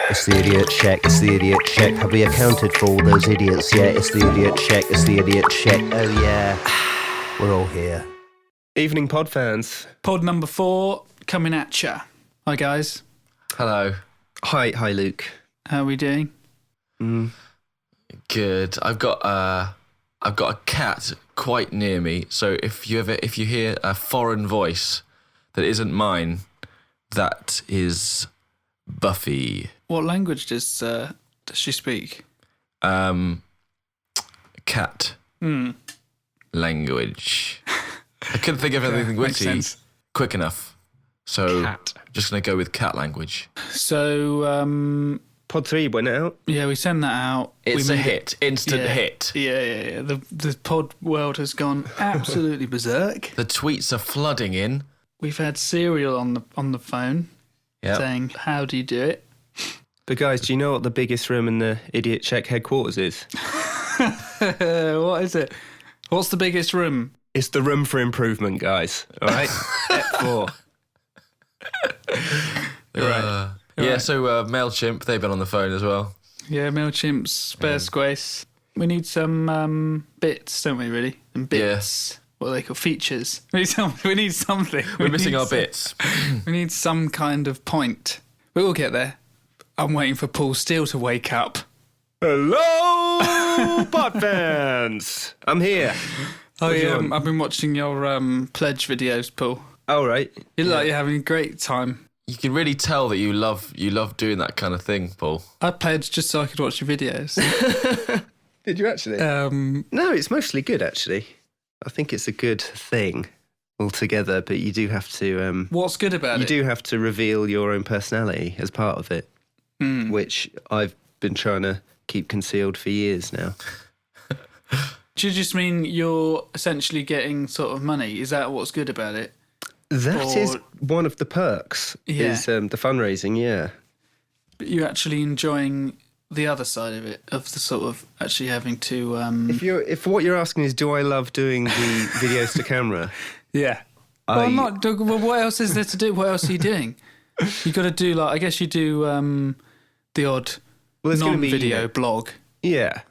It's the idiot check, it's the idiot check. Have we accounted for all those idiots yet? It's the idiot check, it's the idiot check. Oh yeah, we're all here. Evening pod fans. Pod number 4 coming at ya. Hi guys. Hello. Hi Luke. How are we doing? Good. I've got a cat quite near me, so if you hear a foreign voice that isn't mine, that is Buffy. What language does she speak? Cat. Language. I couldn't think of anything witty quick enough, so Cat. I'm just going to go with cat language. So, Pod 3 went out. yeah, we send that out. It's We a made hit, instant hit. Yeah. The pod world has gone absolutely berserk. The tweets are flooding in. We've had Serial on the phone saying, "How do you do it?" But guys, do you know what the biggest room in the Idiot Check headquarters is? What is it? What's the biggest room? It's the room for improvement, guys. All right? F4. Right. Yeah, so MailChimp, they've been on the phone as well. Yeah, MailChimp's Squarespace. We need some bits, don't we, really? And bits. What are they called? Features. We need something. We're missing our bits. We need some kind of point. We will get there. I'm waiting for Paul Steele to wake up. Hello, pod fans. I'm here. Oh, do you yeah, want? I've been watching your pledge videos, Paul. All right. You look like you're having a great time. You can really tell that you love doing that kind of thing, Paul. I pledged just so I could watch your videos. Did you actually? No, it's mostly good, actually. I think it's a good thing altogether, but you do have to... What's good about you it? do have to reveal your own personality as part of it, which I've been trying to keep concealed for years now. Do you just mean you're essentially getting sort of money? Is that what's good about it? That is one of the perks, Yeah. is the fundraising, yeah. But you're actually enjoying the other side of it, of the sort of actually having to... If what you're asking is, do I love doing the videos to camera? Yeah. Well, I'm not... Well, what else is there to do? What else are you doing? You got to do, like, I guess you do the odd There's gonna be, non-video blog. Yeah,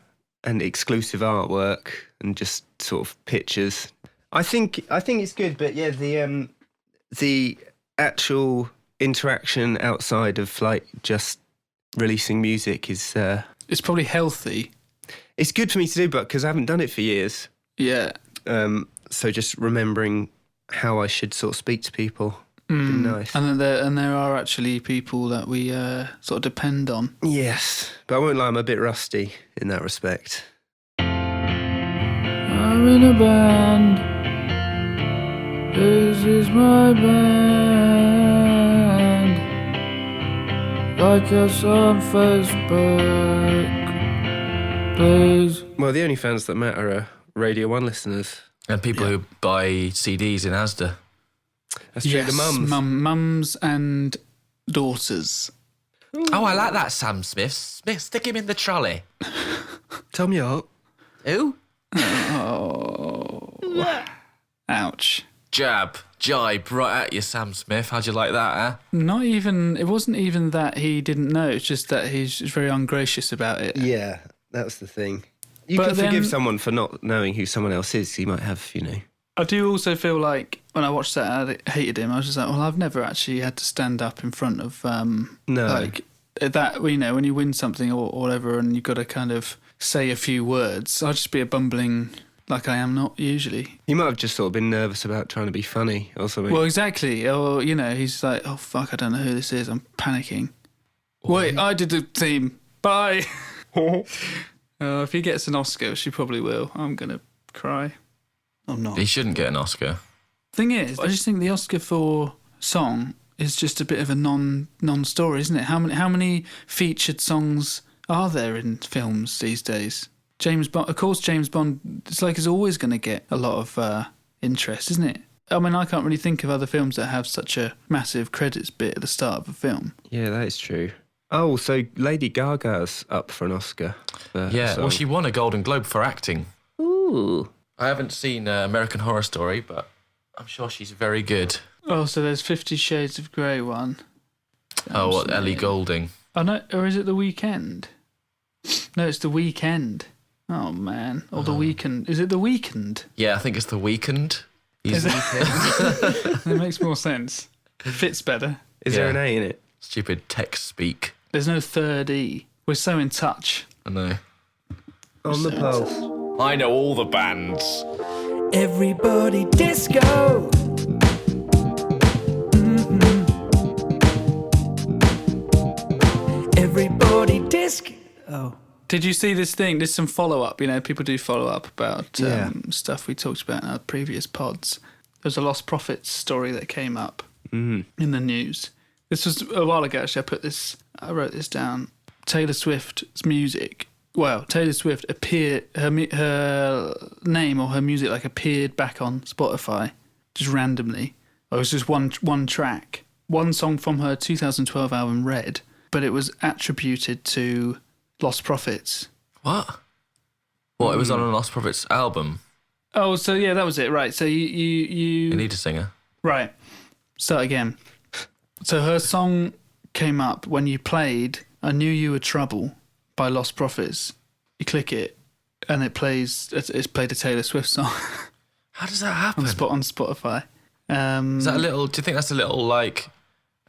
and exclusive artwork and just sort of pictures. I think it's good, but yeah, the actual interaction outside of like just releasing music is It's probably healthy. it's good for me to do, but because I haven't done it for years. Yeah. So just remembering how I should sort of speak to people would be nice. And there are actually people that we sort of depend on. Yes, but I won't lie, I'm a bit rusty in that respect. I'm in a band. This is my band. Like us on Facebook, please. Well, the only fans that matter are Radio 1 listeners. And people who buy CDs in Asda. That's true, the mums. Mums and daughters. Oh, I like that, Sam Smith. Stick him in the trolley. Tell me out. Who? Oh. Ouch. Jibe, right at you, Sam Smith. How'd you like that, huh? Not even, it wasn't even that he didn't know, it's just that he's very ungracious about it. Yeah, that's the thing. You But can forgive then- someone for not knowing who someone else is. He might have, I do also feel like when I watched that, I hated him. I was just like, well, I've never actually had to stand up in front of, No. like, that, when you win something or whatever and you've got to kind of say a few words, I'll just be a bumbling, like I am not usually. He might have just sort of been nervous about trying to be funny or something. Well, exactly. Or, he's like, oh, fuck, I don't know who this is. I'm panicking. Wait, I did the theme. Bye. If he gets an Oscar, which he probably will, I'm going to cry. I'm not. He shouldn't get an Oscar. Thing is, I just think the Oscar for song is just a bit of a non-story, isn't it? How many featured songs are there in films these days? James Bond, of course, James Bond. It's like he's always going to get a lot of interest, isn't it? I mean, I can't really think of other films that have such a massive credits bit at the start of a film. Yeah, that is true. Oh, so Lady Gaga's up for an Oscar. Yeah, well, she won a Golden Globe for acting. Ooh. I haven't seen American Horror Story, but I'm sure she's very good. Oh, so there's 50 Shades of Grey one. Oh, what, Ellie Goulding. Oh no, or is it the weekend? No, it's the weekend. Oh man, or the weekend. Is it the weekend? Yeah, I think it's the weekend. It makes more sense. It fits better. Is there an A in it? Stupid text speak. There's no third E. We're so in touch. I know. On the pulse. I know all the bands. Everybody disco. Everybody disco. Oh. Did you see this thing? There's some follow-up. You know, people do follow-up about stuff we talked about in our previous pods. There's a Lost Prophets story that came up in the news. This was a while ago, actually. I wrote this down. Taylor Swift's music. Well, Taylor Swift appeared, her name or her music like appeared back on Spotify just randomly. It was just one track. One song from her 2012 album, Red, but it was attributed to Lost Prophets. What? What? It was on a Lost Prophets album. Oh, so yeah, that was it. Right. So you need a singer. Right. Start again. So her song came up when you played "I Knew You Were Trouble" by Lost Prophets. You click it, and it plays. It's played a Taylor Swift song. How does that happen? on Spotify. Is that a little? Do you think that's a little like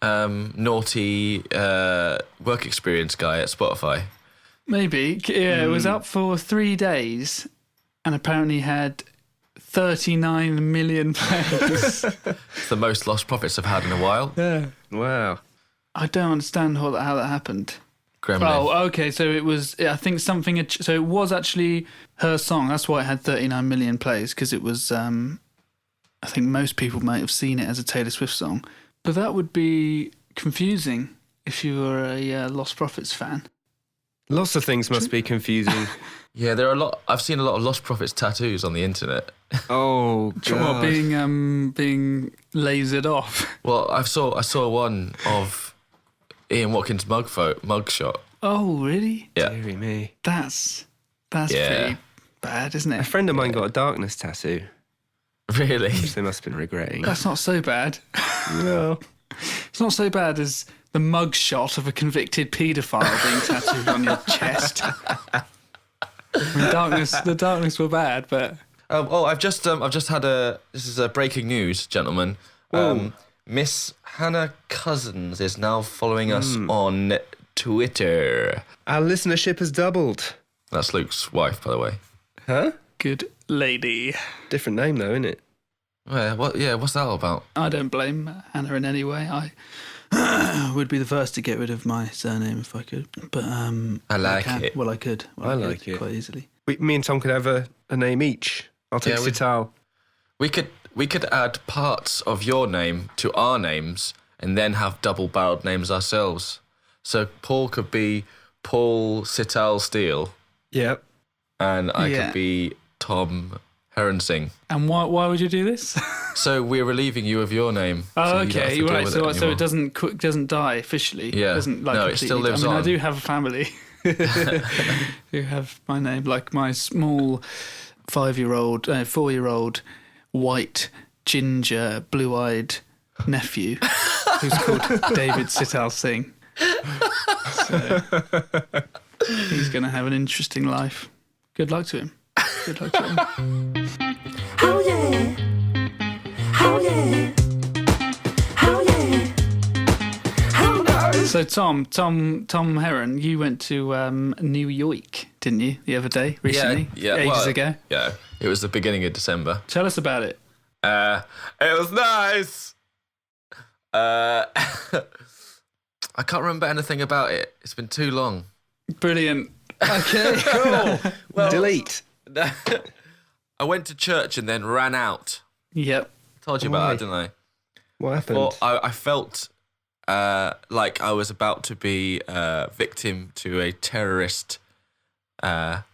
naughty work experience guy at Spotify? Maybe. Yeah, it was up for 3 days and apparently had 39 million plays. It's the most Lost Prophets have had in a while. Yeah. Wow. I don't understand how that happened. Gremlin. Oh, okay. So it was, I think something, so it was actually her song. That's why it had 39 million plays, because it was, I think most people might have seen it as a Taylor Swift song. But that would be confusing if you were a Lost Prophets fan. Lots of things must be confusing. Yeah, there are a lot. I've seen a lot of Lost Prophets tattoos on the internet. Oh, God. Being lasered off. Well, I saw one of Ian Watkins' mugshot. Oh, really? Yeah. Deary me. That's pretty bad, isn't A it? friend of mine got a darkness tattoo, Really? which they must have been regretting. That's not so bad. No. It's not so bad as the mugshot of a convicted paedophile being tattooed on your chest. I mean, the darkness were bad, but I've just had this is breaking news, gentlemen. Miss Hannah Cousins is now following us on Twitter. Our listenership has doubled. That's Luke's wife, by the way. Huh? good lady. Different name, though, isn't it? What's that all about? I don't blame Hannah in any way. I would be the first to get rid of my surname if I could. But I like can't. it. Well, I could. I like it. Quite easily. Me and Tom could have a name each. I'll take Sital. We could add parts of your name to our names and then have double-barreled names ourselves. So Paul could be Paul Sital-Singh. Yep. And I could be Tom Heronsing. And why would you do this? So we're relieving you of your name. Oh, so you don't have okay, to deal right. with So it it doesn't die officially. Yeah. It doesn't, No, it still lives on. I do have a family who have my name, like my small 4-year-old white, ginger, blue-eyed nephew who's called David Sital-Singh. So he's going to have an interesting life. Good luck to him. Good luck to him. Oh yeah. Oh yeah. Oh yeah. Oh no. So Tom Heron, you went to New York, didn't you, the other day, recently? Yeah. Ages ago. Yeah, it was the beginning of December. Tell us about it. It was nice. I can't remember anything about it. It's been too long. Brilliant. Okay, cool. Well, delete. I went to church and then ran out. Yep. Told you about that, didn't I? What happened? Well, I felt like I was about to be victim to a terrorist What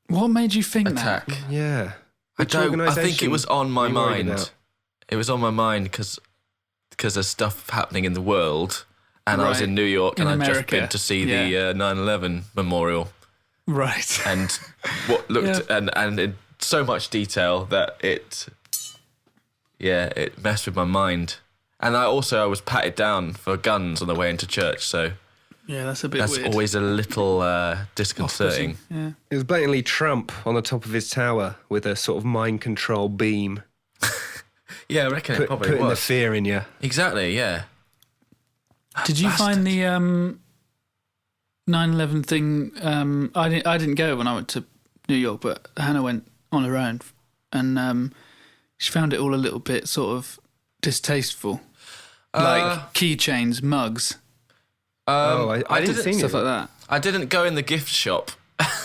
made you think attack. that? Yeah. I think it was on my mind. It was on my mind because there's stuff happening in the world, and I was in New York, and I'd just been to see the 9/11 memorial. Right. And what looked and in so much detail that it messed with my mind. And I was patted down for guns on the way into church, so Yeah, that's a bit That's weird. always a little disconcerting. Yeah. It was blatantly Trump on the top of his tower with a sort of mind control beam, Yeah, I reckon it probably putting the was. fear in you. Exactly, yeah. Did you find the 9/11 thing? I didn't go when I went to New York, but Hannah went on her own, and she found it all a little bit sort of distasteful, like keychains, mugs, I didn't see stuff like that. I didn't go in the gift shop.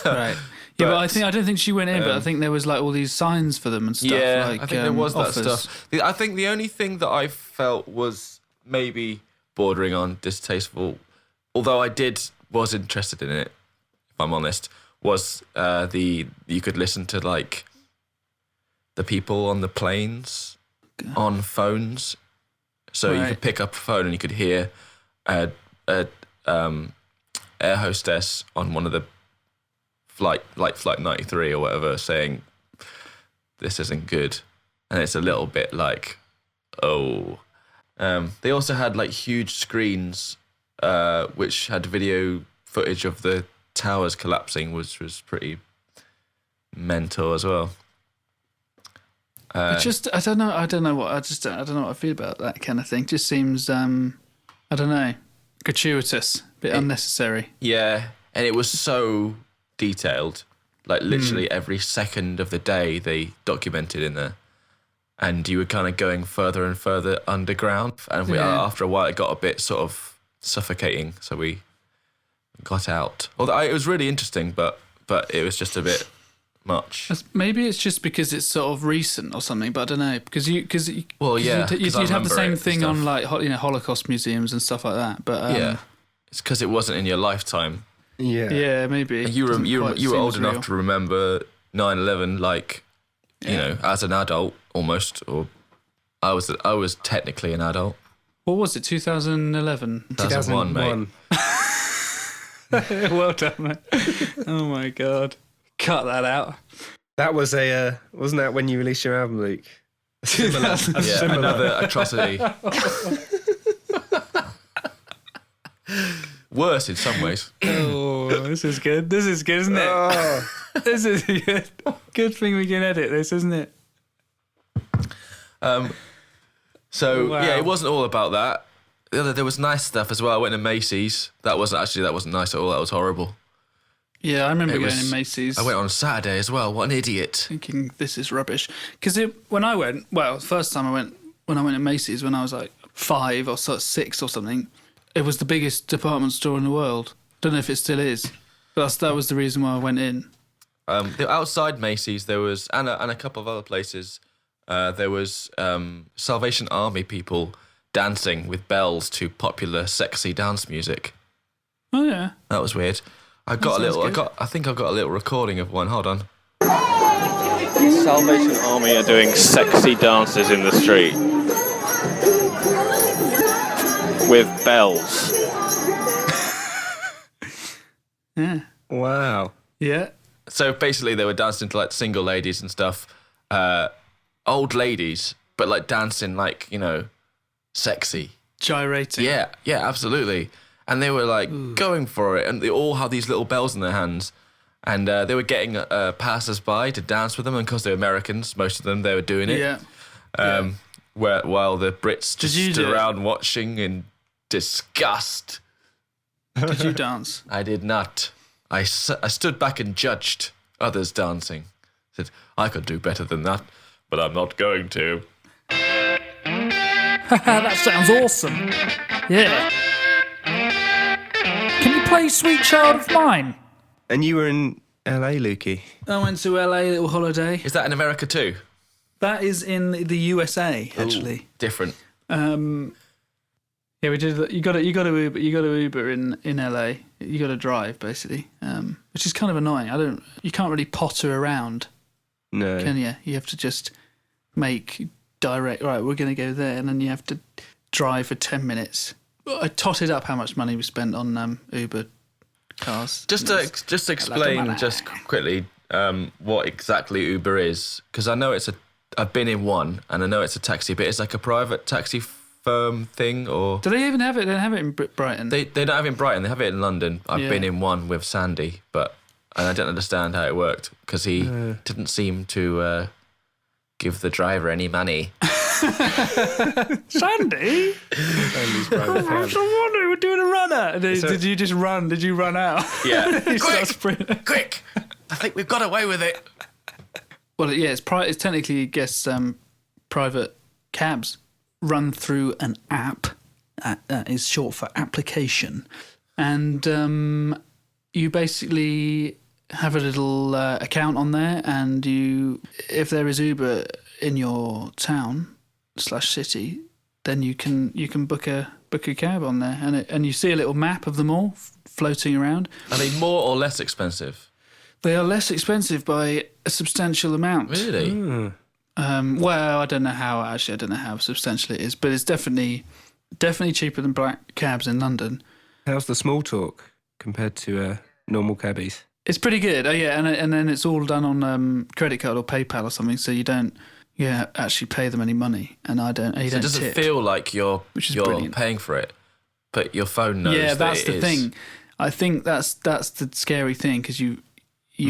Right. Yeah, but I don't think she went in. But I think there was like all these signs for them and stuff. Yeah, like, I think there was offers. that stuff. I think the only thing that I felt was maybe bordering on distasteful, although I was interested in it, if I'm honest, was you could listen to like the people on the planes on phones. So you could pick up a phone and you could hear a air hostess on one of the flight 93 or whatever saying, "This isn't good," and it's a little bit like, oh. They also had like huge screens which had video footage of the towers collapsing, which was pretty mental as well. I don't know what I feel about that kind of thing. Just seems I don't know, gratuitous, a bit unnecessary. Yeah, and it was so detailed. Like literally every second of the day they documented in there. And you were kind of going further and further underground. And after a while it got a bit sort of suffocating, so we got out. Although it was really interesting, but it was just a bit much. Maybe it's just because it's sort of recent or something, but I don't know, because you'd have the same thing on like Holocaust museums and stuff like that. But yeah, it's because it wasn't in your lifetime. Yeah, maybe. You were old enough to remember 9/11, like you know, as an adult almost, or I was technically an adult. What was it? 2011. 2001, mate. Well done, mate. Oh my god. Cut that out. That was wasn't that when you released your album, Luke? Yeah, another atrocity. Worse in some ways. Oh, this is good. This is good, isn't it? Oh. This is good. Good thing we can edit this, isn't it? So Wow. yeah, it wasn't all about that. There was nice stuff as well. I went to Macy's. That wasn't nice at all. That was horrible. Yeah, I remember going in Macy's. I went on Saturday as well. What an idiot. Thinking this is rubbish. Because when I went, the first time I went, when I went to Macy's when I was like 5 or 6 or something, it was the biggest department store in the world. Don't know if it still is. But that was the reason why I went in. Outside Macy's, there was, and a couple of other places, there was Salvation Army people dancing with bells to popular sexy dance music. Oh yeah. That was weird. I think I've got a little recording of one. Hold on. Salvation Army are doing sexy dances in the street with bells. Yeah. Wow. Yeah. So basically, they were dancing to like single ladies and stuff, old ladies, but like dancing like, you know, sexy. Gyrating. Yeah, absolutely. And they were like going for it, and they all had these little bells in their hands, and they were getting passers-by to dance with them, and because they're Americans, most of them, they were doing it. Yeah. While the Brits just stood around watching in disgust. Did you dance? I did not. I stood back and judged others dancing. Said, I could do better than that, but I'm not going to. That sounds awesome. Yeah. Can you play Sweet Child of Mine? And you were in LA, Lukey. I went to LA, little holiday. Is that in America too? That is in the USA, actually. Ooh, different. Yeah, we did. You got to Uber in LA. You got to drive basically, which is kind of annoying. You can't really potter around, No. can you? You have to just make direct. Right, we're going to go there, and then you have to drive for 10 minutes. I totted up how much money we spent on Uber cars. Just to explain just quickly what exactly Uber is, because I know I've been in one, and I know it's a taxi, but it's like a private taxi firm thing, or Do they even have it? They don't have it in Brighton. they don't have it in Brighton. They have it in London. I've been in one with Sandy, and I don't understand how it worked because he didn't seem to give the driver any money. Sandy? We're doing a runner. Did you just run? Did you run out? Yeah. Quick! I think we've got away with it. Well, yeah, it's technically, I guess, private cabs run through an app. That is short for application. And you basically have a little account on there, and if there is Uber in your town / city, then you can book a cab on there, and you see a little map of them all floating around. Are they more or less expensive? They are less expensive by a substantial amount. Really? Well, I don't know how substantial it is, but it's definitely cheaper than black cabs in London. How's the small talk compared to normal cabbies? It's pretty good. Oh yeah, and then it's all done on credit card or PayPal or something, so you don't actually pay them any money, and I don't. So it doesn't feel like you're brilliant. paying for it, but your phone knows. Yeah, that's that the thing. I think that's the scary thing, because you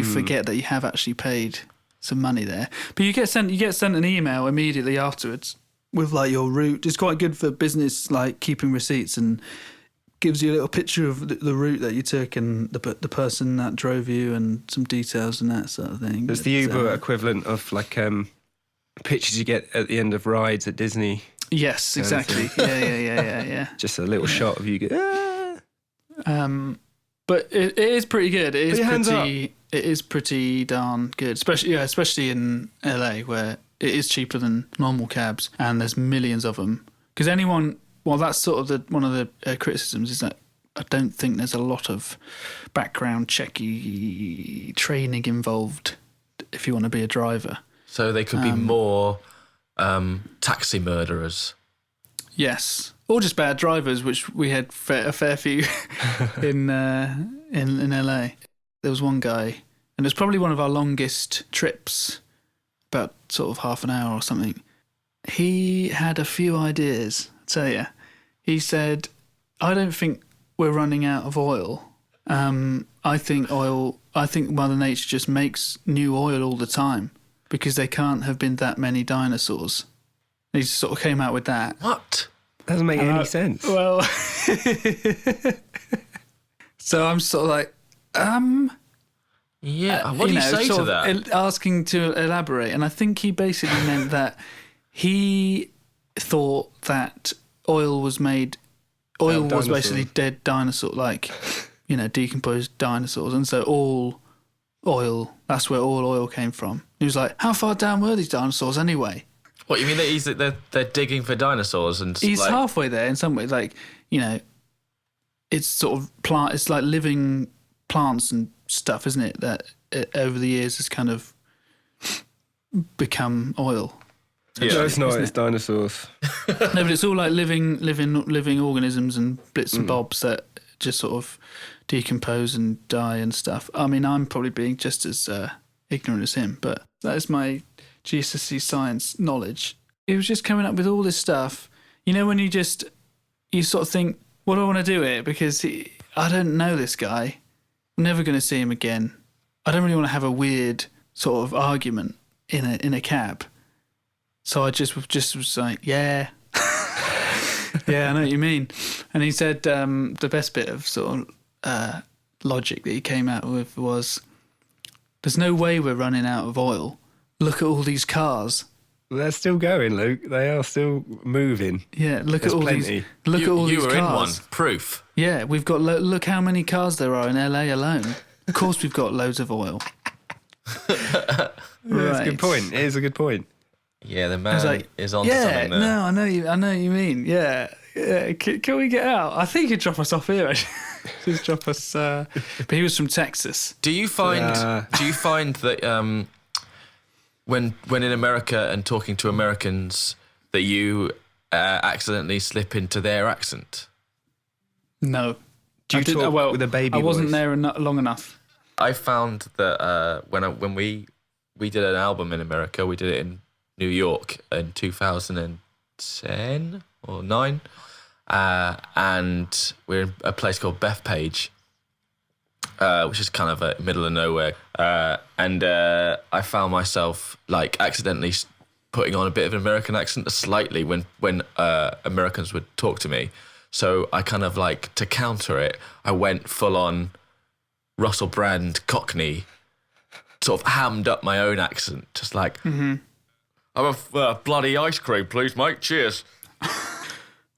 forget that you have actually paid some money there. But you get sent an email immediately afterwards with like your route. It's quite good for business, like keeping receipts, and gives you a little picture of the route that you took and the person that drove you and some details and that sort of thing. It's the Uber equivalent of like pictures you get at the end of rides at Disney. Yes, exactly. Yeah. Just a little shot of you go. But it is pretty good. It is pretty darn good, especially in LA, where it is cheaper than normal cabs, and there's millions of them. Because that's sort of one of the criticisms, is that I don't think there's a lot of background checky training involved if you want to be a driver. So they could be more taxi murderers. Yes, or just bad drivers, which we had a fair few in LA. There was one guy, and it was probably one of our longest trips, about sort of half an hour or something. He had a few ideas, I tell you. He said, "I don't think we're running out of oil. I think Mother Nature just makes new oil all the time, because there can't have been that many dinosaurs." He just sort of came out with that. What? Doesn't make any sense. Well, so I'm sort of like, yeah. What do you say to that? Asking to elaborate, and I think he basically meant that he thought that oil was basically dead dinosaur, like decomposed dinosaurs, and so all oil. That's where all oil came from. He was like, "How far down were these dinosaurs anyway?" What, you mean that they're digging for dinosaurs and he's halfway there in some ways. Like, it's sort of it's like living plants and stuff, isn't it? That over the years has kind of become oil. Yeah, no, it's not. It's dinosaurs. No, but it's all like living organisms and bits and bobs that just sort of decompose and die and stuff. I mean, I'm probably being just as ignorant as him, but that is my GCSE science knowledge. He was just coming up with all this stuff. When you sort of think, what do I want to do it? Because I don't know this guy. I'm never going to see him again. I don't really want to have a weird sort of argument in a cab. So I just was like, yeah. Yeah, I know what you mean. And he said the best bit of sort of logic that he came out with was, there's no way we're running out of oil. Look at all these cars. They're still going, Luke. They are still moving. Yeah, look There's at all plenty. these. Look at all these cars. You were in one. Proof. Yeah, we've got. Look how many cars there are in LA alone. Of course, we've got loads of oil. That's a good point. It is a good point. Yeah, the man is on something there. No, I know what you mean. Yeah. Can we get out? I think he'd drop us off here. Actually. Just drop us. But he was from Texas. Do you find that when in America and talking to Americans that you accidentally slip into their accent? No. Do you talk with a baby I wasn't voice? there long enough. I found that when we did an album in America, we did it in New York in 2010, or 9. And we're in a place called Bethpage, which is kind of middle of nowhere. And I found myself like accidentally putting on a bit of an American accent slightly when Americans would talk to me. So I kind of like, to counter it, I went full on Russell Brand Cockney, sort of hammed up my own accent, just like, have a bloody ice cream, please, mate. Cheers.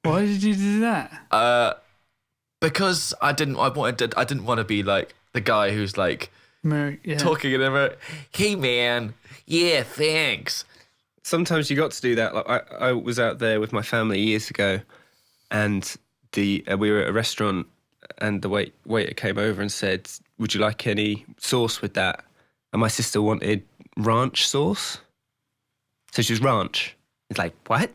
Why did you do that? Because I didn't want to be like the guy who's like talking in American. Hey man, yeah, thanks. Sometimes you got to do that. Like I was out there with my family years ago, and we were at a restaurant, and the waiter came over and said, "Would you like any sauce with that?" And my sister wanted ranch sauce, so she was ranch. It's like, what?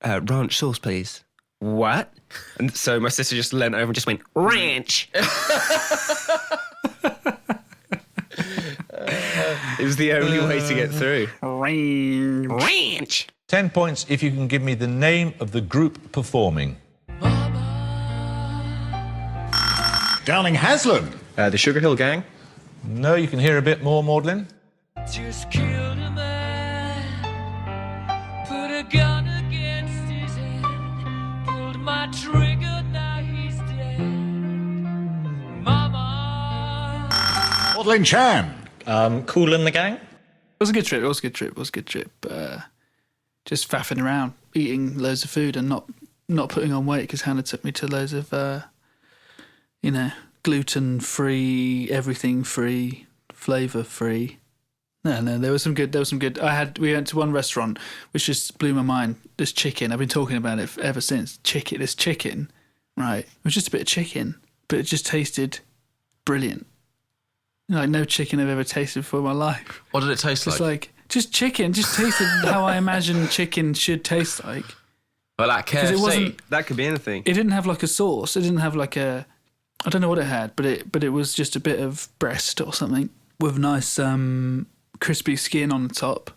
Ranch sauce, please. What? And so my sister just leant over and just went, ranch. It was the only way to get through. Ranch. 10 points if you can give me the name of the group performing. Downing Haslam. The Sugar Hill Gang. No, you can hear a bit more, Maudlin. Just killed a man, put a gun against his head, pulled my trigger, now he's dead. Mama. Maudlin Chan. Kool and the Gang. It was a good trip. Just faffing around, eating loads of food and not putting on weight because Hannah took me to loads of, gluten-free, everything-free, flavour-free. No, there was some good. We went to one restaurant which just blew my mind. This chicken, I've been talking about it ever since. This chicken, right? It was just a bit of chicken, but it just tasted brilliant. Like no chicken I've ever tasted before in my life. What did it taste like? Just chicken. Just tasted how I imagine chicken should taste like. Well, like KFC. That could be anything. It didn't have like a sauce. It didn't have like a. I don't know what it had, but it was just a bit of breast or something with nice crispy skin on the top.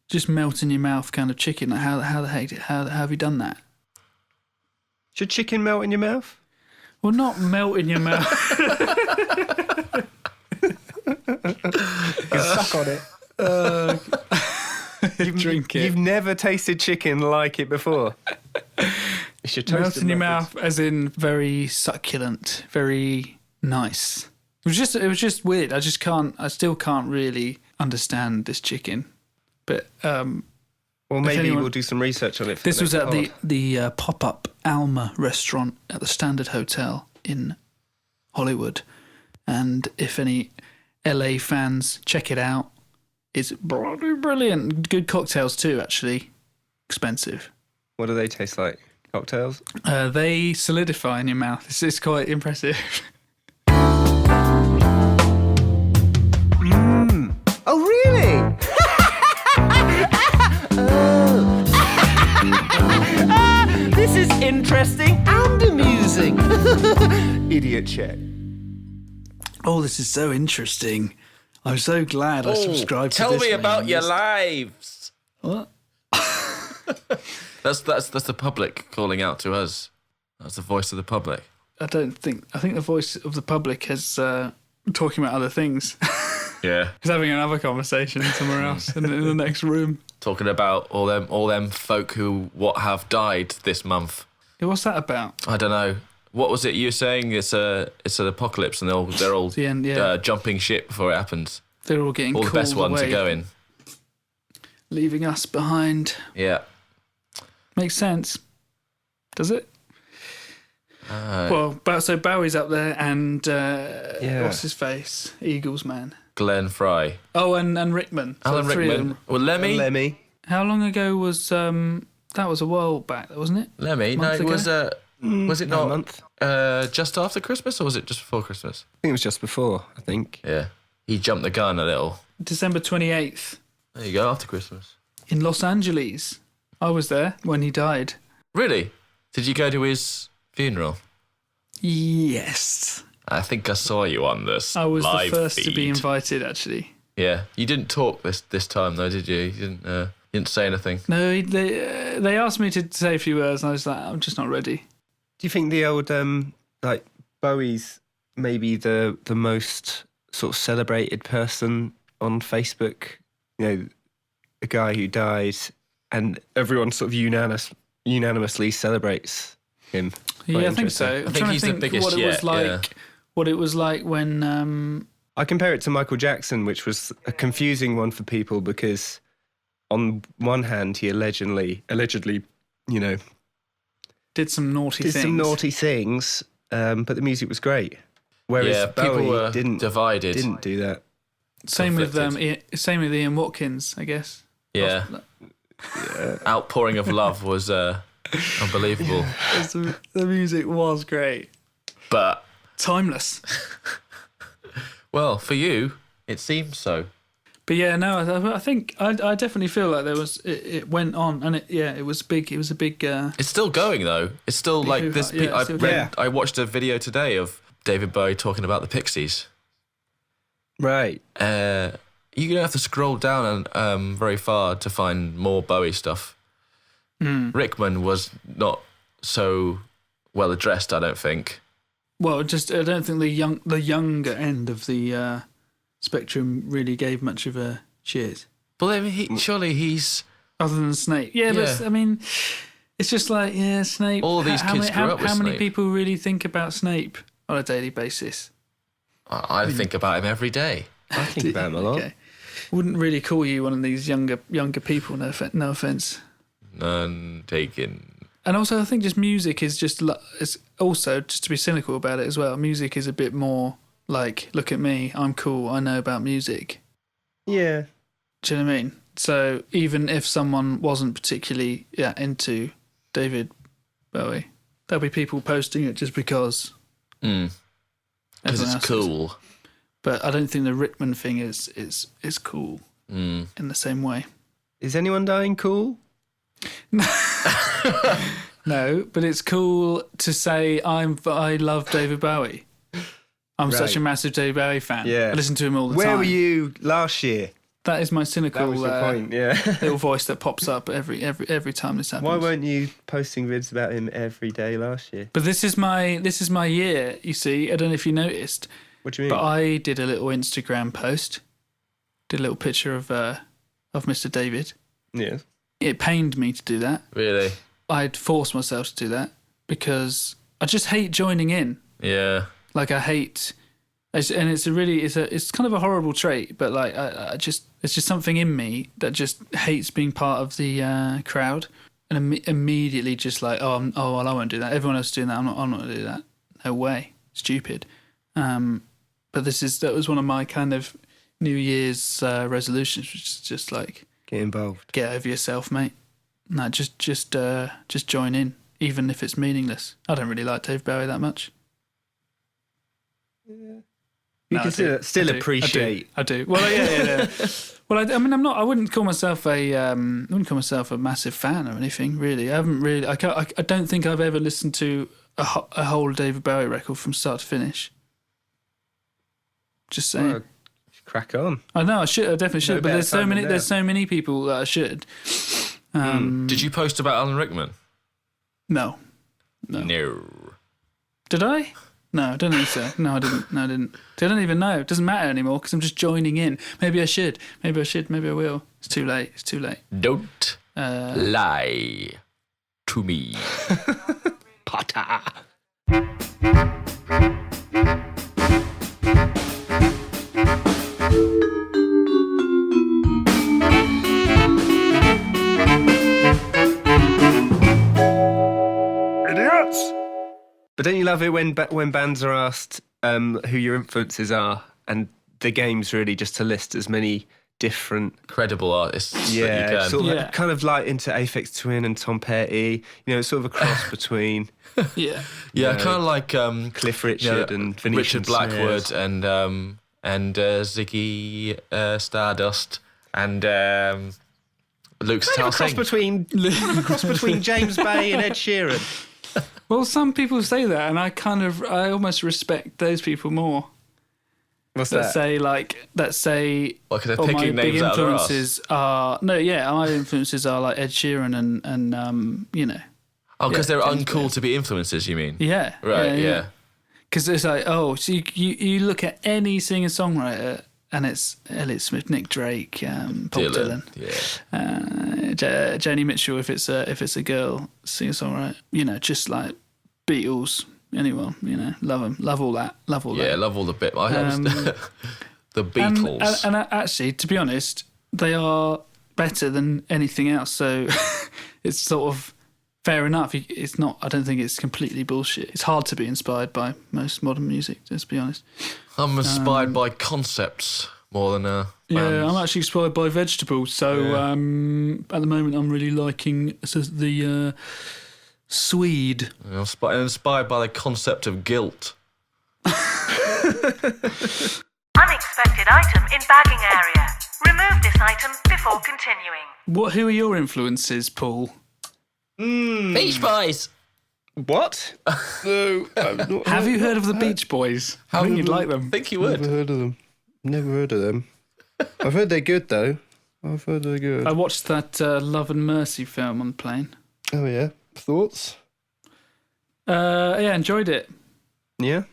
Just melt in your mouth kind of chicken. Like how the heck how have you done that? Should chicken melt in your mouth? Well, not melt in your mouth. You suck on it. Drink it. You've never tasted chicken like it before. You should toast Melt it in your backwards. mouth, as in very succulent, very nice. It was just weird. I still can't really understand this chicken. But Well, maybe we'll do some research on it. This was at the pop-up Alma restaurant at the Standard Hotel in Hollywood. And if any LA fans, check it out. It's brilliant. Good cocktails too, actually. Expensive. What do they taste like? Cocktails? They solidify in your mouth. It's quite impressive. Oh, really? This is interesting and amusing. Idiot check. Oh, this is so interesting. I'm so glad I subscribed to this. Tell me about man. your lives. What? That's the public calling out to us. That's the voice of the public. I think the voice of the public is talking about other things. Yeah. He's having another conversation somewhere else in the next room. Talking about all them folk who have died this month. Yeah, what's that about? I don't know. What was it you were saying? It's an apocalypse and they're all The end, yeah. jumping ship before it happens. They're all getting All the best called ones away, are going. leaving us behind. Yeah. Makes sense. Does it? So Bowie's up there and what's his face? Eagles man. Glenn Fry. Oh, and Rickman. So Alan three of Rickman. them. Well, Lemmy. Lemmy. How long ago was that? Was a while back, wasn't it? Lemmy. No, Month it was. Was it not a month? Just after Christmas, or was it just before Christmas? I think it was just before, I think. Yeah. He jumped the gun a little. December 28th There you go, after Christmas. in Los Angeles. I was there when he died. Really? Did you go to his funeral? Yes. I think I saw you on this. I was live the first to be feed. invited, actually. Yeah. You didn't talk this time though, did you? You didn't. didn't say anything. No, they asked me to say a few words, and I was like, I'm just not ready. Do you think the old like Bowie's maybe the most sort of celebrated person on Facebook? You know, a guy who died, and everyone sort of unanimously celebrates him. Yeah, I think so. I'm trying he's to think the biggest what it was yet, like. yeah. What it was like when. I compare it to Michael Jackson, which was a confusing one for people because on one hand he allegedly, you know, did some naughty things, but the music was great. Whereas people Bowie were didn't do that. Same with Conflicted. Ian Watkins, I guess. Yeah. Outpouring of love was unbelievable. The music was great, But timeless. well, for you, it seems so. But yeah, no, I think I definitely feel like there was it went on, and it was big. It was a big. It's still going though. It's still like this. Yeah, it's still going. I watched a video today of David Bowie talking about the Pixies. Right. You don't have to scroll down very far to find more Bowie stuff. Rickman was not so well addressed, I don't think. Well, I don't think the younger end of the spectrum really gave much of a shit. Well, I mean, surely he's Other than Snape, but I mean, it's just like Snape. All these kids grew up with How many Snape. people really think about Snape on a daily basis? I think about him every day. I think about him a lot. Okay. Wouldn't really call you one of these younger people. No offense. None taken. And also, I think just music is it's also, just to be cynical about it as well, music is a bit more like, look at me, I'm cool, I know about music. Yeah. Do you know what I mean? So even if someone wasn't particularly into David Bowie, there'll be people posting it just because. Because everyone it's else cool. is. But I don't think the Rickman thing is cool in the same way. Is anyone dying cool? No, but it's cool to say I love David Bowie. I'm such a massive David Bowie fan. Yeah. I listen to him all the Where time. were you last year? That is my cynical That was your point, yeah. little voice that pops up every time this happens. Why weren't you posting vids about him every day last year? But this is my year, you see. I don't know if you noticed. What do you mean? But I did a little Instagram post. Did a little picture of Mr. David. Yes. It pained me to do that. Really? I'd forced myself to do that because I just hate joining in. Yeah. Like I hate, and it's kind of a horrible trait, but like it's just something in me that just hates being part of the crowd, and immediately just like well I won't do that. Everyone else is doing that. I'm not going to do that. No way. Stupid. But that was one of my kind of New Year's resolutions, which is just like get involved. Get over yourself, mate. No, just join in, even if it's meaningless. I don't really like Dave Bowie that much. Yeah. You can still appreciate. I do. Well, yeah. Well, I mean, I wouldn't call myself a massive fan or anything. Really, I haven't really. I don't think I've ever listened to a whole David Bowie record from start to finish. Just saying. Well, crack on. I know I should. I definitely should. But there's so many. now. There's so many people that I should. Did you post about Alan Rickman? No. Did I? No, I don't think so. No, I didn't. I don't even know. It doesn't matter anymore because I'm just joining in. Maybe I should. Maybe I will. It's too late. Don't lie to me. Potter. But don't you love it when bands are asked who your influences are, and the game's really just to list as many different credible artists that you can. sort of kind of like into Aphex Twin and Tom Petty. You know, it's sort of a cross between kind of like Cliff Richard and Venetian Richard Blackwood Snares. and Ziggy Stardust and Luke sital-singh. Cross between James Bay and Ed Sheeran. Well, some people say that, and I almost respect those people more. What's that that? say like Well, 'cause they're all my picking big names out of their arse. influences are my influences are like Ed Sheeran and you know. Oh, because Yeah, they're James uncool Brown. to be influences, you mean? Yeah. Right, yeah. Because it's like, so you look at any singer-songwriter and it's Elliott Smith, Nick Drake, Paul Dylan, Yeah. Joni Mitchell if it's a girl singer-songwriter, you know, just like Beatles, anyone, you know, love them, love all that. Yeah, love all the bit. The Beatles. And actually, to be honest, they are better than anything else. So it's sort of fair enough. It's not. I don't think it's completely bullshit. It's hard to be inspired by most modern music. Let's be honest. I'm inspired by concepts more than Yeah, I'm actually inspired by vegetables. So at the moment, I'm really liking the Swede. I'm inspired by the concept of guilt. Unexpected item in bagging area. Remove this item before continuing. Who are your influences, Paul? Beach Boys. What? No, I've not Have you heard of the Beach Boys? I think you'd like them. I think you would. Never heard of them. Never heard of them. I've heard they're good though. I've heard they're good. I watched that Love and Mercy film on the plane. Oh yeah. Thoughts? Yeah, enjoyed it. Yeah.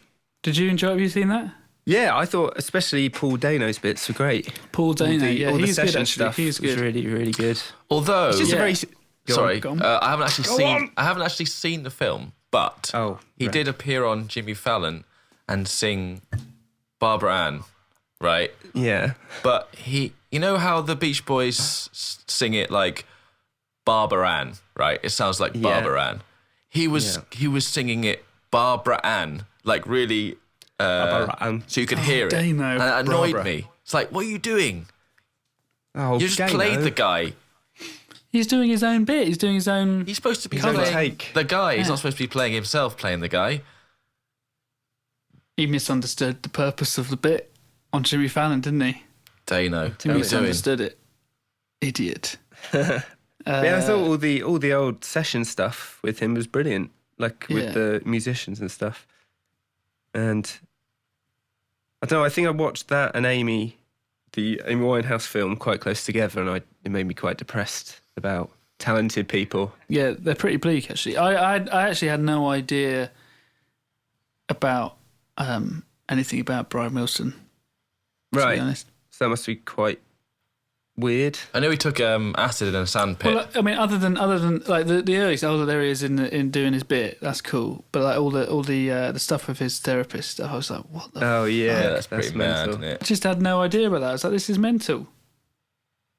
Did you enjoy it? Have you seen that? Yeah, I thought especially Paul Dano's bits were great. Paul Dano, all the he's good session actually. stuff He's was good. really, really good. Although, It's just a very. sorry, go on. I haven't actually seen the film, but he right. did appear on Jimmy Fallon and sing Barbara Ann, right? Yeah. But you know how the Beach Boys sing it like Barbara Ann, right? It sounds like Barbara Ann. He was singing it Barbara Ann, like really, Barbara Ann. so you could hear it. Dano. And it annoyed Barbara. me. It's like, what are you doing? Oh, You just Dano. played the guy. He's doing his own bit. He's doing his own. He's supposed to be His own playing take. the guy. He's Yeah. not supposed to be playing himself, playing the guy. He misunderstood the purpose of the bit on Jimmy Fallon, didn't he? Dano, He what are you doing? misunderstood it. Idiot. Yeah, I thought all the old session stuff with him was brilliant, like with the musicians and stuff. And I don't know. I think I watched that and Amy Winehouse film quite close together, and it made me quite depressed about talented people. Yeah, they're pretty bleak actually. I actually had no idea about anything about Brian Wilson. To be honest. So that must be quite weird. I know he took acid in a sandpit. Well, I mean, other than like the early stuff, there he is in doing his bit. That's cool. But like all the stuff with his therapist stuff, I was like, what the? Oh yeah, that's pretty mad, isn't I it? just had no idea about that. I was like, this is mental.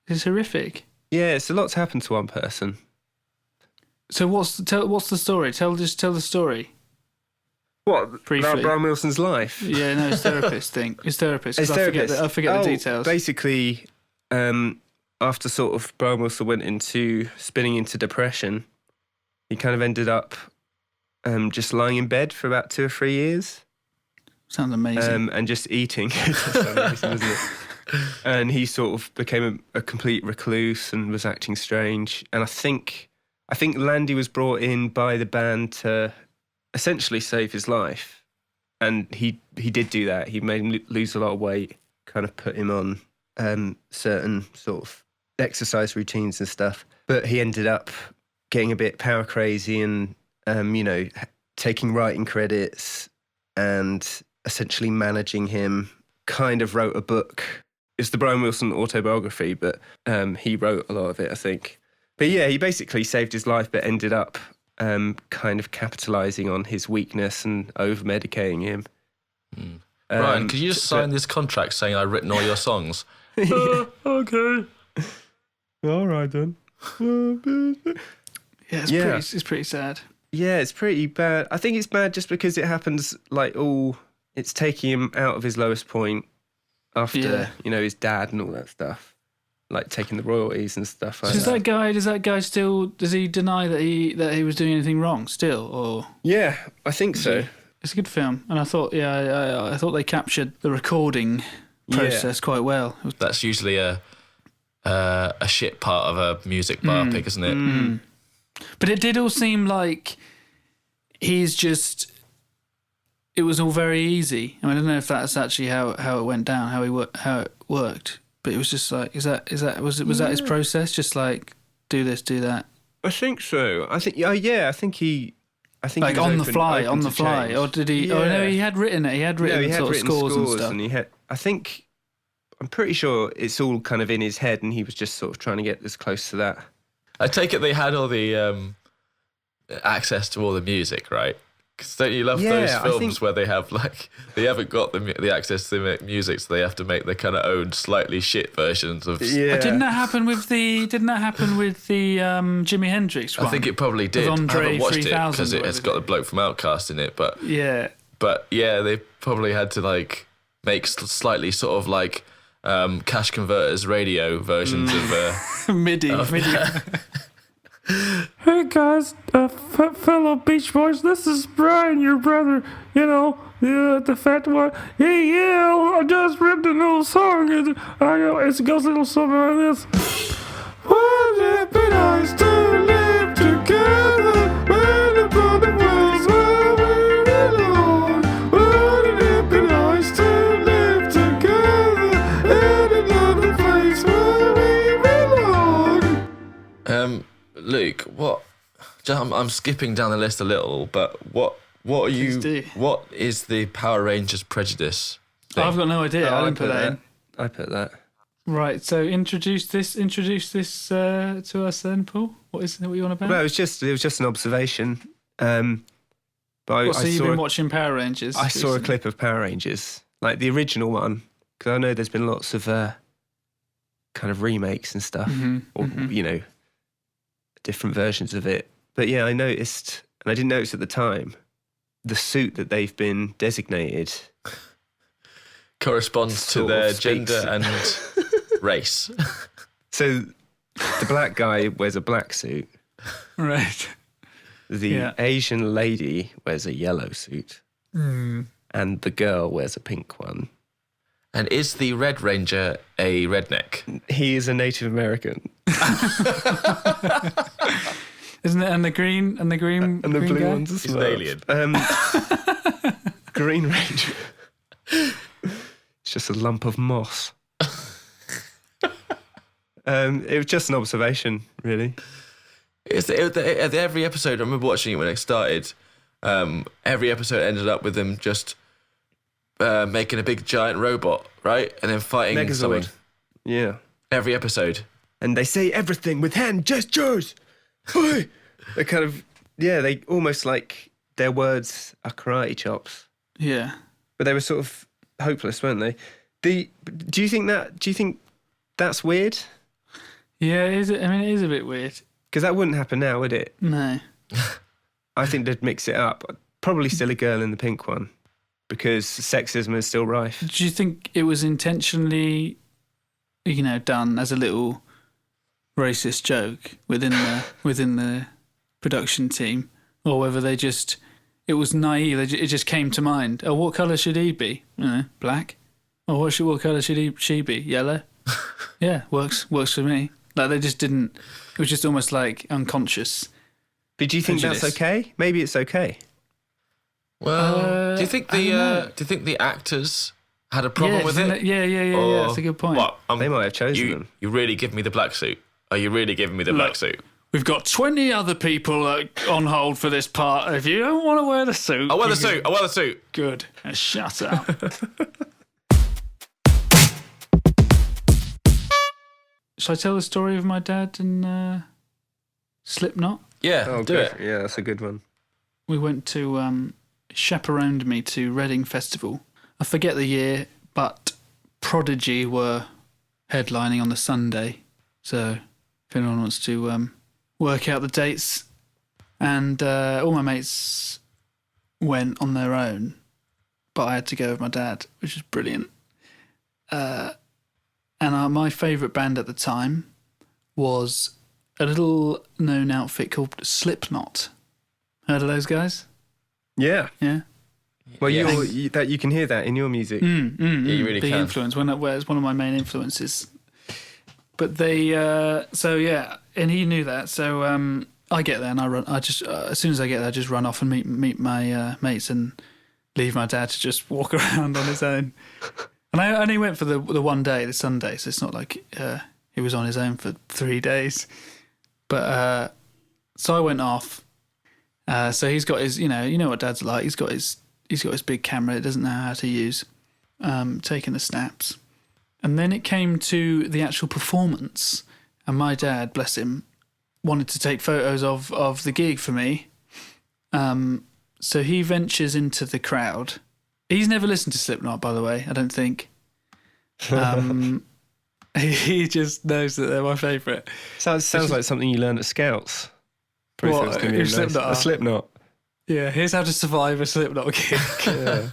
This is horrific. Yeah, it's a lot's happened to one person. So what's the story? Tell the story. What? Briefly. About Brian Wilson's life? Yeah, no, his therapist thing. His therapist. 'cause His therapist. I forget the details. Basically, after sort of Brian Wilson went into spinning into depression, he kind of ended up just lying in bed for about 2 or 3 years. Sounds amazing. And just eating. It's so amazing, isn't it? And he sort of became a complete recluse and was acting strange. And I think Landy was brought in by the band to essentially save his life. And he did do that. He made him lose a lot of weight, kind of put him on certain sort of exercise routines and stuff. But he ended up getting a bit power crazy and, taking writing credits and essentially managing him. Kind of wrote a book. It's the Brian Wilson autobiography, but he wrote a lot of it, I think. But yeah, he basically saved his life, but ended up kind of capitalising on his weakness and over-medicating him. Brian, could you just sign this contract saying I've written all your songs? Okay. All right then. Yeah, it's pretty sad. Yeah, it's pretty bad. I think it's bad just because it happens it's taking him out of his lowest point after, his dad and all that stuff. Like taking the royalties and stuff like So does that guy still, does he deny that he was doing anything wrong still, or? Yeah, I think so. It's a good film, and I thought I thought they captured the recording process quite well. That's usually a shit part of a music biopic, isn't it? But it did all seem like he's just it was all very easy. I don't know if that's actually how it went down, how it worked. But it was just like, was that his process? Just like, do this, do that. I think so. I think I think he like he was on the open fly, change. or did he? Yeah. Oh no, he had written it. He had written sort of scores and stuff. And I'm pretty sure it's all kind of in his head, and he was just sort of trying to get as close to that. I take it they had all the access to all the music, right? Because don't you love those films where they have they haven't got the access to the music, so they have to make their kind of own slightly shit versions of. Yeah. Didn't that happen with the Jimi Hendrix one? I think it probably did. I haven't watched it because it's got the bloke from Outkast in it, but yeah, they probably had to make slightly sort of Cash Converters radio versions of MIDI. Hey guys, fellow Beach Boys, this is Brian, your brother, the fat one. Hey, yeah, I just ripped a little song, and it goes a little something like this. Wouldn't it be nice to live together when the brother was where we belong? Wouldn't it be nice to live together in another place where we belong? Luke, what? I'm skipping down the list a little, but what are you? What is the Power Rangers prejudice thing? I've got no idea. I didn't put that in. I put that. Right. So introduce this to us then, Paul. What are you on about? Well, it was just an observation. But you've been watching Power Rangers? I saw a clip of Power Rangers, like the original one, because I know there's been lots of kind of remakes and stuff, or different versions of it. But yeah, I noticed, and I didn't notice at the time, the suit that they've been designated corresponds to their gender and race. So the black guy wears a black suit. Right. The Asian lady wears a yellow suit. And the girl wears a pink one. And is the Red Ranger a redneck? He is a Native American. Isn't it? And the green and the blue guy? one's a He's an alien. Green Ranger. It's just a lump of moss. It was just an observation, really. At every episode, I remember watching it when it started. Every episode ended up with them just making a big giant robot, right? And then fighting Megazord. something. Yeah. Every episode. And they say everything with hand gestures. They kind of, they almost like their words are karate chops. Yeah. But they were sort of hopeless, weren't they? Do you think that's weird? Yeah, it is a bit weird. Because that wouldn't happen now, would it? No. I think they'd mix it up. Probably still a girl in the pink one. Because sexism is still rife. Do you think it was intentionally, done as a little racist joke within the production team, or whether it was naive? It just came to mind. Oh, what colour should he be? Black. Oh, what colour should she be? Yellow. Yeah, works for me. Like they just didn't. It was just almost like unconscious. But do you think that's okay? Maybe it's okay. Well, do you think the actors had a problem with it? Yeah. That's a good point. What? They might have chosen them. You really give me the black suit? Are you really giving me the black suit? We've got 20 other people on hold for this part. If you don't want to wear the suit, I'll wear the suit. Good. Shut up. Shall I tell the story of my dad and Slipknot? Yeah, do it. Yeah, that's a good one. We went to chaperoned me to Reading Festival. I forget the year, but Prodigy were headlining on the Sunday. So if anyone wants to work out the dates. And all my mates went on their own, but I had to go with my dad, which is brilliant. And my favourite band at the time was a little known outfit called Slipknot. Heard of those guys? Yeah. Yeah. Well, you can hear that in your music. Yeah, you really big can. influence. It's one of my main influences. But they, and he knew that. So I get there and I run. I just as soon as I get there, I just run off and meet my mates, and leave my dad to just walk around on his own. And I only went for the one day, the Sunday, so it's not like he was on his own for 3 days. But so I went off. So he's got his, you know what Dad's like. He's got his big camera. He doesn't know how to use, taking the snaps. And then it came to the actual performance, and my dad, bless him, wanted to take photos of the gig for me. So he ventures into the crowd. He's never listened to Slipknot, by the way, I don't think. He just knows that they're my favourite. Sounds like something you learn at Scouts. What? A Slipknot. Yeah, here's how to survive a Slipknot gig. Yeah.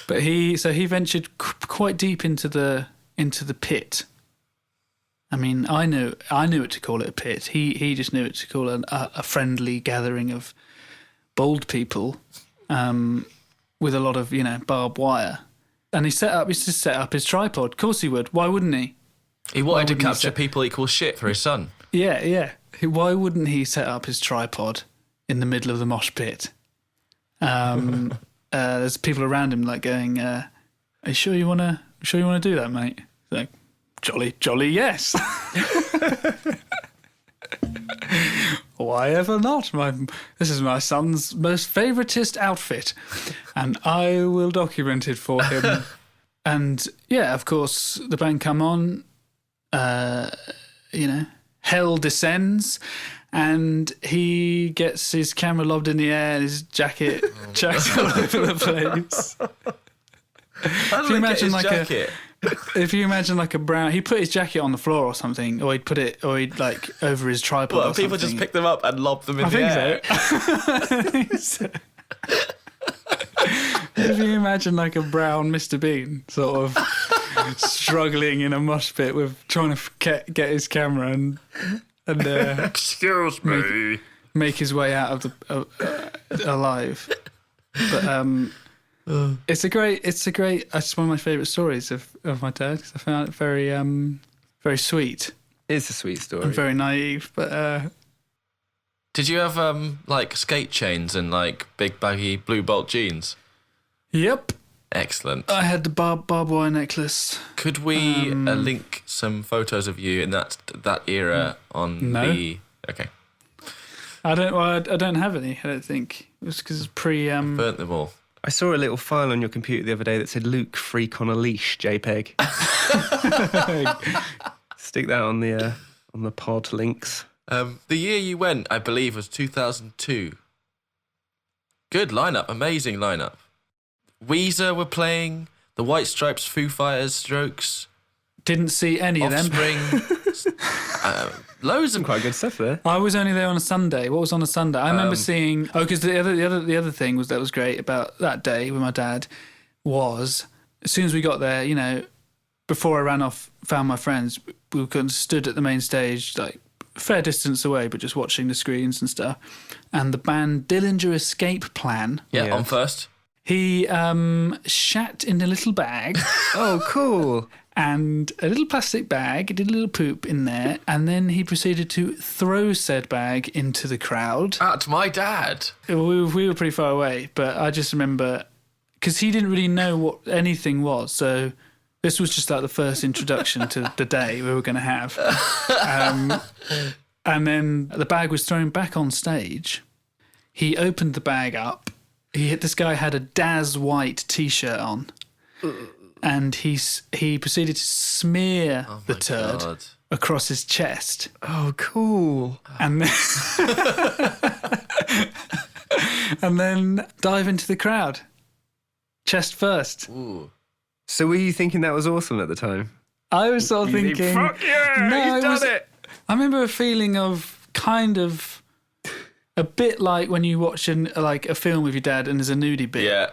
But he ventured quite deep into the pit. I mean, I knew it to call it a pit. He just knew it to call it a friendly gathering of bold people, with a lot of barbed wire. And he just set up his tripod. Of course he would. Why wouldn't he? He wanted to capture people equal shit for his son. Yeah. Why wouldn't he set up his tripod in the middle of the mosh pit? There's people around him like going, "Are you sure you wanna do that, mate?" He's like, jolly, yes. Why ever not? This is my son's most favouriteest outfit, and I will document it for him. And yeah, of course, the band come on. Hell descends, and he gets his camera lobbed in the air and his jacket chucked all over the place. How did he get his jacket? If you imagine like a brown, he put his jacket on the floor or something, or he'd like over his tripod. Well, people just pick them up and lob them in the air. I think so. If you imagine like a brown Mr. Bean sort of struggling in a mosh pit with trying to get his camera and excuse me, make his way out of the alive. But it's one of my favourite stories of my dad, because I found it very very sweet. It's a sweet story. And very naive, but did you have like skate chains and like big baggy blue bolt jeans? Yep. Excellent. I had the barbed wire necklace. Could we link some photos of you in that era on the? Okay. I don't have any. I don't think it was because it's pre. Burnt them all. I saw a little file on your computer the other day that said "Luke freak on a leash" JPEG. Stick that on the pod links. The year you went, I believe, was 2002. Good lineup, amazing lineup. Weezer were playing, the White Stripes, Foo Fighters, Strokes. Didn't see any Offspring. of them. Loads of quite good stuff there. I was only there on a Sunday. What was on a Sunday? I remember seeing. Because the other thing that was great about that day with my dad was, as soon as we got there, before I ran off, found my friends, we were kind of stood at the main stage, like a fair distance away, but just watching the screens and stuff. And the band Dillinger Escape Plan. Yeah, on first. He shat in a little bag. Oh, cool. And a little plastic bag, did a little poop in there, and then he proceeded to throw said bag into the crowd. At my dad. We were pretty far away, but I just remember, because he didn't really know what anything was, so this was just like the first introduction to the day we were going to have. And then the bag was thrown back on stage. He opened the bag up. This guy had a Daz White T-shirt on, and he proceeded to smear the turd across his chest. Oh, cool! And then dive into the crowd, chest first. Ooh. So were you thinking that was awesome at the time? I was sort of thinking, "Fuck yeah, no, he's done it!" I remember a feeling of kind of. A bit like when you watch a film with your dad and there's a nudie bit. Yeah.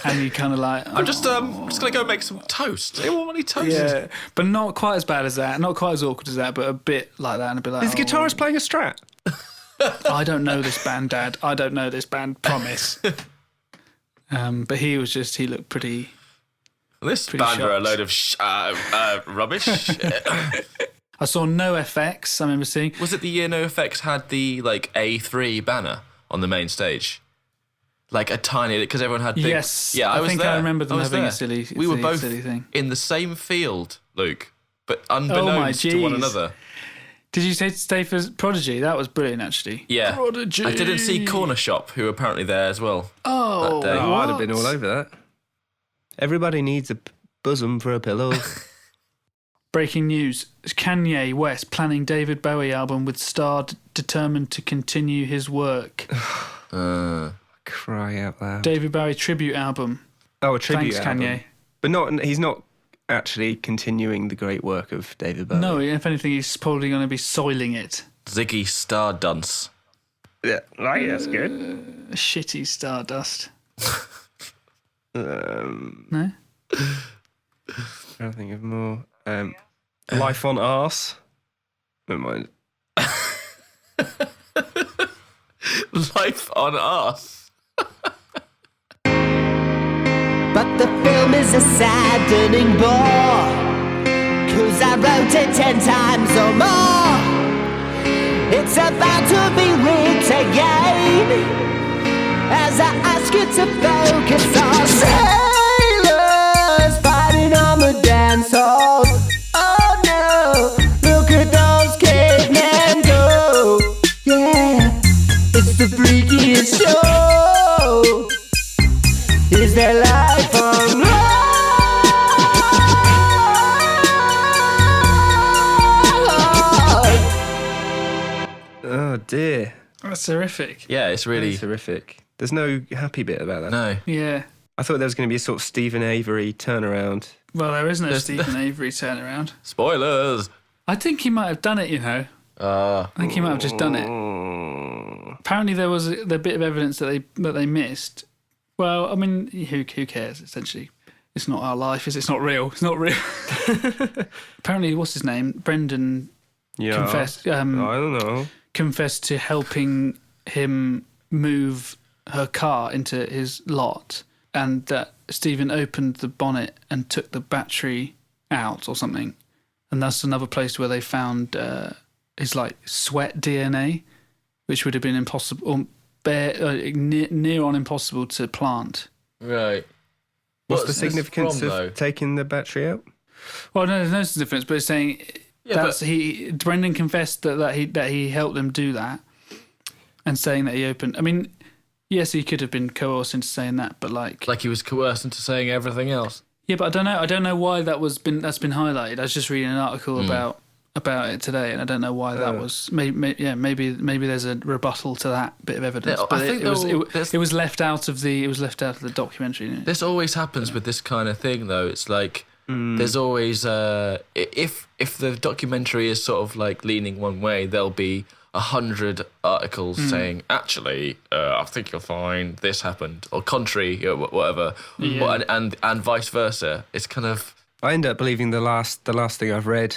And you kind of like... I'm just going to go make some toast. Anyone want any toast? Yeah, but not quite as bad as that. Not quite as awkward as that, but a bit like that. And a bit like... Is the guitarist playing a Strat? I don't know this band, Dad. I don't know this band, promise. But he looked pretty... This pretty band shocked. are a load of rubbish. I saw NoFX, I remember seeing. Was it the year NoFX had the like A3 banner on the main stage? like a tiny, because everyone had big... Yes, yeah, I was think there. I remember them having there. a silly We were both silly thing. in the same field, Luke, but unbeknownst to one another. Did you stay for Prodigy? That was brilliant, actually. Yeah. Prodigy. I didn't see Corner Shop, who were apparently there as well. Oh, that day. Oh, I'd have been all over that. Everybody needs a bosom for a pillow. Breaking news. Kanye West planning David Bowie album with Star determined to continue his work. Cry out loud. David Bowie tribute album. Oh, a tribute Thanks, album. Kanye. But he's not actually continuing the great work of David Bowie. No, if anything, he's probably going to be soiling it. Ziggy Stardust. Yeah, right, that's good. Shitty Stardust. I No? don't think of more. Life on Arse. Never mind. Life on Arse. But the film is a saddening bore, 'cause I wrote it 10 times or more. It's about to be rigged again, as I ask you to focus on sailors fighting on the dance halls. Oh no, look at those cavemen go. Yeah, it's the freakiest show. Is there life on Earth? Oh dear. That's horrific. Yeah, it's really... That's horrific. There's no happy bit about that. No. Yeah. I thought there was going to be a sort of Stephen Avery turnaround. Well, there is no Stephen Avery turnaround. Spoilers! I think he might have done it, you know. I think he might have just done it. Apparently there was the bit of evidence that they missed. Well, I mean, who cares, essentially? It's not our life, is it? It's not real. It's not real. Apparently, what's his name? Brendan confessed. I don't know. Confessed to helping him move her car into his lot, and that Stephen opened the bonnet and took the battery out or something. And that's another place where they found his sweat DNA, which would have been impossible, or near on impossible to plant. Right. What's the significance of taking the battery out? Well, no, there's no significance, but it's saying Brendan confessed that he helped them do that, and saying that he opened. I mean, yes, he could have been coerced into saying that, but like he was coerced into saying everything else. Yeah, but I don't know why that's been highlighted. I was just reading an article about it today, and I don't know why that was. Maybe there's a rebuttal to that bit of evidence. Yeah, but I think it was left out of the documentary. This always happens with this kind of thing, though. It's like there's always if the documentary is sort of like leaning one way, there'll be 100 articles saying, actually, I think you'll find this happened, or contrary, whatever, and vice versa. It's kind of... I end up believing the last thing I've read.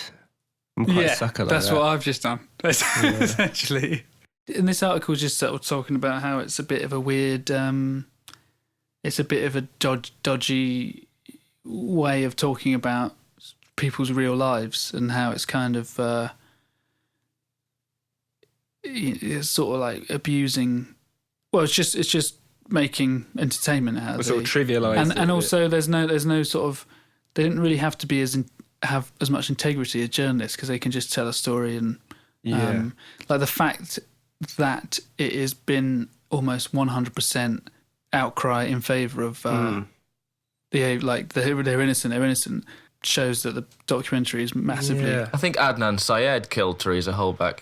I'm quite a sucker like that's that. what I've just done, essentially. And this article is just sort of talking about how it's a bit of a weird... it's a bit of a dodgy way of talking about people's real lives, and how it's kind of... it's sort of like abusing. Well, it's just making entertainment out of it. Sort of trivialise, and also there's no sort of, they didn't really have to be have as much integrity as journalists, because they can just tell a story, and like the fact that it has been almost 100% outcry in favour of they're innocent shows that the documentary is massively. I think Adnan Syed killed Teresa Holbeck.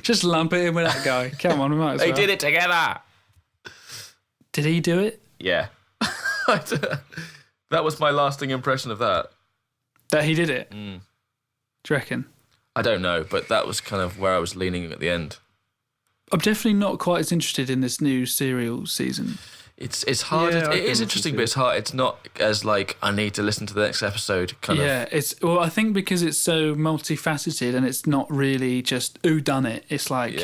Just lump it in with that guy. Come on, we might as well. They did it together. Did he do it? Yeah. That was my lasting impression of that. That he did it? Do you reckon? I don't know, but that was kind of where I was leaning at the end. I'm definitely not quite as interested in this new serial season. It's hard. Yeah, it is interesting, but it's hard. It's not as like, I need to listen to the next episode kind of. Yeah, I think because it's so multifaceted, and it's not really just who done it. It's like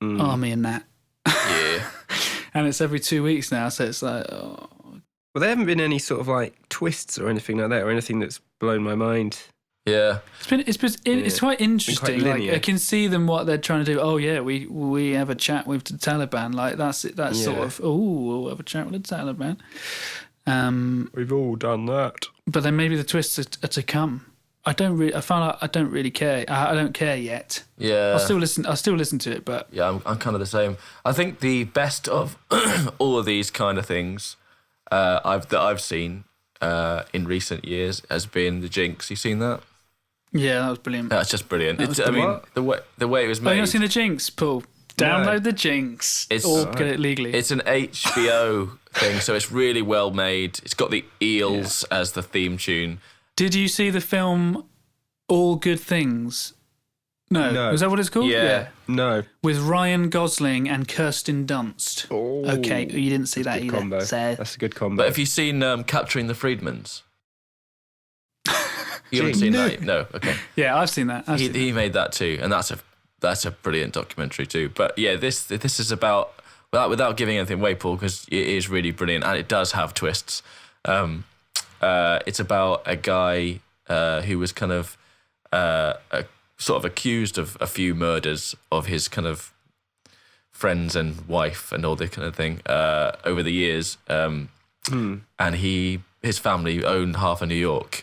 Army and that. Yeah. And it's every 2 weeks now, so it's like, Well, there haven't been any sort of like twists or anything like that, or anything that's blown my mind. Yeah. It's quite interesting. Like, linear. I can see them what they're trying to do. Oh yeah, we have a chat with the Taliban. Like that's it. That's sort of we'll have a chat with the Taliban. We've all done that. But then maybe the twists are to come. I found out I don't really care. I don't care yet. Yeah. I'll still listen to it, but Yeah, I'm kind of the same. I think the best of all of these kind of things I've seen in recent years has been the Jinx. You seen that? yeah, that was brilliant. That's just brilliant. That was I mean, what? the way it was Have you made. not seen the Jinx, Paul? Download the Jinx. Or get it legally. It's an HBO thing, so it's really well made. It's got the eels as the theme tune. Did you see the film All Good Things? No. Is that what it's called? Yeah. No. With Ryan Gosling and Kirsten Dunst. Oh, okay, you didn't see that good either. combo. So. That's a good combo. But have you seen Capturing the Freedmans? You haven't seen that? No. Okay. Yeah, I've seen that. He made that too, and that's a brilliant documentary too. But yeah, this is about without giving anything away, Paul, because it is really brilliant and it does have twists. It's about a guy who was kind of sort of accused of a few murders of his kind of friends and wife and all this kind of thing over the years. And his family owned half of New York.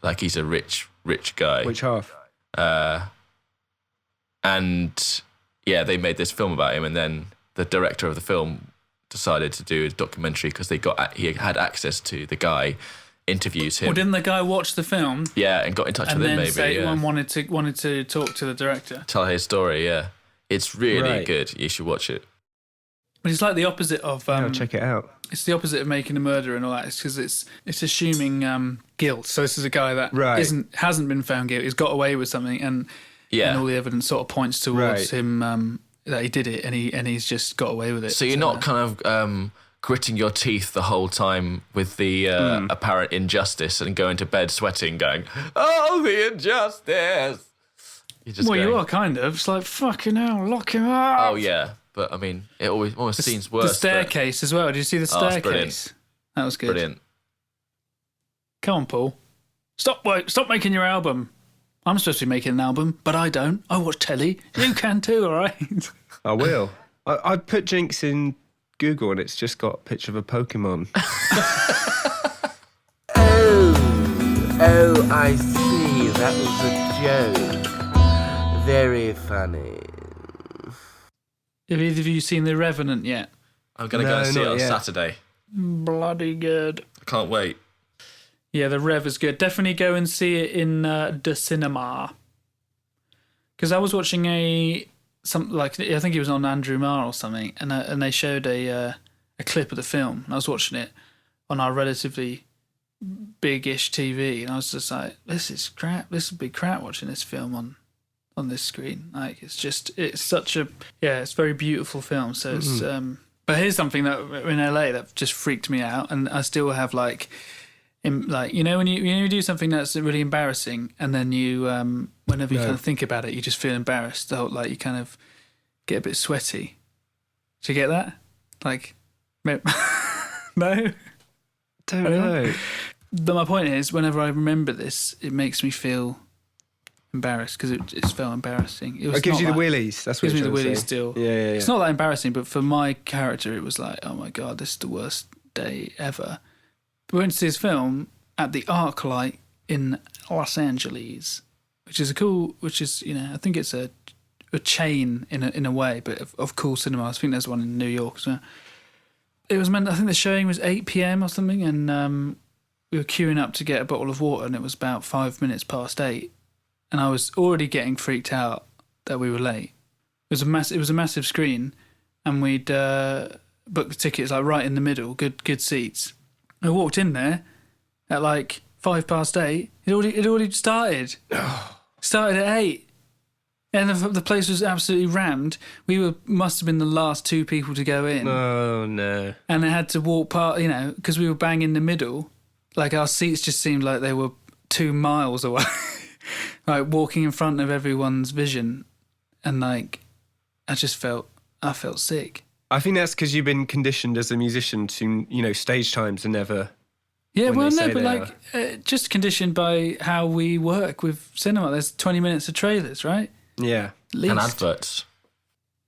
Like he's a rich guy. Which half? And yeah, they made this film about him, and then the director of the film decided to do a documentary because he had access to the guy, interviews him. Well, didn't the guy watch the film? Yeah, and got in touch with him maybe. And wanted to talk to the director. Tell his story, yeah. It's really Right. good. You should watch it. But it's like the opposite of. I'll check it out. It's the opposite of making a murder and all that. It's because it's assuming guilt. So this is a guy that hasn't been found guilty. He's got away with something, and all the evidence sort of points towards him that he did it, and he's just got away with it. So you're not kind of gritting your teeth the whole time with the apparent injustice and going to bed sweating, going, "Oh, the injustice." You are kind of. It's like, fucking hell, lock him up. Oh yeah, but I mean, it almost seems worse. The staircase as well. Did you see the staircase? Brilliant. That was good. Brilliant. Come on, Paul. Stop making your album. I'm supposed to be making an album, but I don't. I watch telly. You can too, all right? I will. I put Jinx in Google and it's just got a picture of a Pokemon. Oh, I see. That was a joke. Very funny. Have either of you seen The Revenant yet? I'm going to go and see it on Saturday. Bloody good. I can't wait. Yeah, The Rev is good. Definitely go and see it in the cinema. Because I was watching I think it was on Andrew Marr or something, and they showed a clip of the film. And I was watching it on our relatively big-ish TV, and I was just like, "This is crap. This would be crap watching this film on this screen." Like it's such a it's a very beautiful film. So it's but here's something that in LA that just freaked me out, and I still have when you do something that's really embarrassing, and then you whenever you kind of think about it, you just feel embarrassed. Like you kind of get a bit sweaty. Do you get that? Like, no, Don't know. But my point is, whenever I remember this, it makes me feel embarrassed because it felt embarrassing. It gives you the willies. That's what gives me you're the trying to willies say. still. Yeah. It's not that embarrassing, but for my character, it was like, oh my god, this is the worst day ever. We went to see this film at the ArcLight in Los Angeles, which is I think it's a chain in a way, but of cool cinemas. I think there's one in New York as well. It was meant. I think the showing was 8 p.m. or something, and we were queuing up to get a bottle of water, and it was about 5 minutes past 8, and I was already getting freaked out that we were late. It was a massive screen, and we'd booked the tickets like right in the middle, good seats. I walked in there at like 8:05. It already started. Started at 8. And the place was absolutely rammed. We must have been the last 2 people to go in. Oh, no. And I had to walk past, because we were bang in the middle. Like, our seats just seemed like they were 2 miles away. Like, walking in front of everyone's vision. And, like, I felt sick. I think that's because you've been conditioned as a musician to, stage times are never Yeah, when well, they no, say but they are. just conditioned by how we work with cinema. There's 20 minutes of trailers, right? Yeah. At least. And adverts.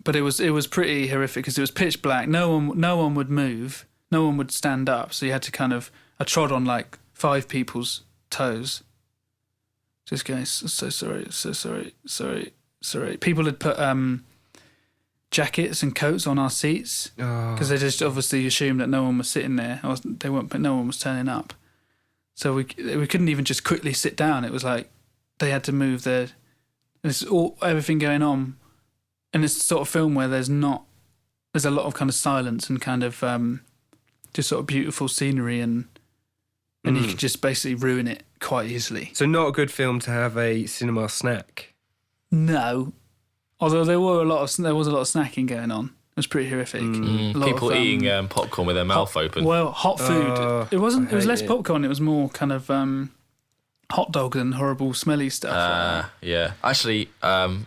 But it was pretty horrific because it was pitch black. No one would move. No one would stand up. So you had to kind of... I trod on like 5 people's toes. Just going, so sorry. People had put jackets and coats on our seats because they just obviously assumed that no one was sitting there. But no one was turning up. So we couldn't even just quickly sit down. It was like they had to move their... There's everything going on. And it's the sort of film where there's a lot of kind of silence and kind of just sort of beautiful scenery and you can just basically ruin it quite easily. So not a good film to have a cinema snack. No, although there was a lot of snacking going on. It was pretty horrific. People eating popcorn with their mouth open. Well, hot food. It wasn't. It was less popcorn. It was more kind of hot dogs and horrible smelly stuff. Yeah, actually, I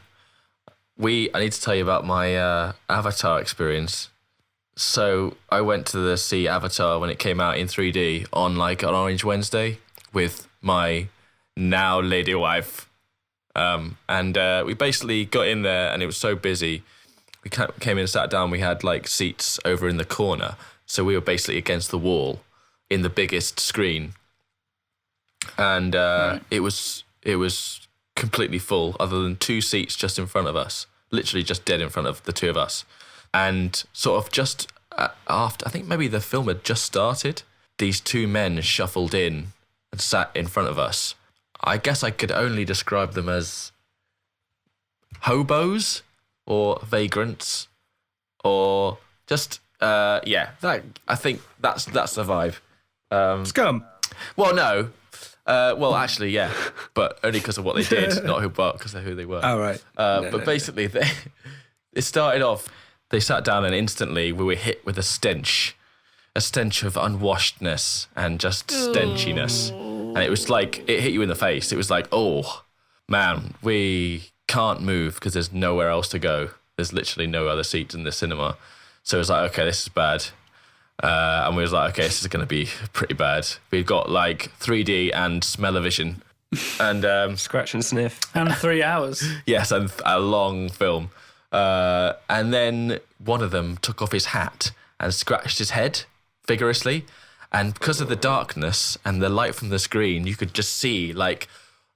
need to tell you about my Avatar experience. So I went to see Avatar when it came out in 3D on like an Orange Wednesday with my now lady wife. And we basically got in there and it was so busy. We came in and sat down. We had like seats over in the corner. So we were basically against the wall in the biggest screen. And it was completely full other than 2 seats just in front of us. Literally just dead in front of the 2 of us. And sort of just after, I think maybe the film had just started, these 2 men shuffled in and sat in front of us. I guess I could only describe them as hobos or vagrants or just, I think that's the vibe. Scum. Well, no. Well, actually, yeah, but only because of what they did, not because of who they were. Oh, right. Basically, it started off, they sat down and instantly we were hit with a stench of unwashedness and just stenchiness. And it was like, it hit you in the face. It was like, oh, man, we can't move because there's nowhere else to go. There's literally no other seats in the cinema. So it was like, okay, this is bad. And we was like, okay, this is going to be pretty bad. We've got like 3D and smell-o-vision. And scratch and sniff. And 3 hours. Yes, and a long film. And then one of them took off his hat and scratched his head vigorously. And because of the darkness and the light from the screen, you could just see like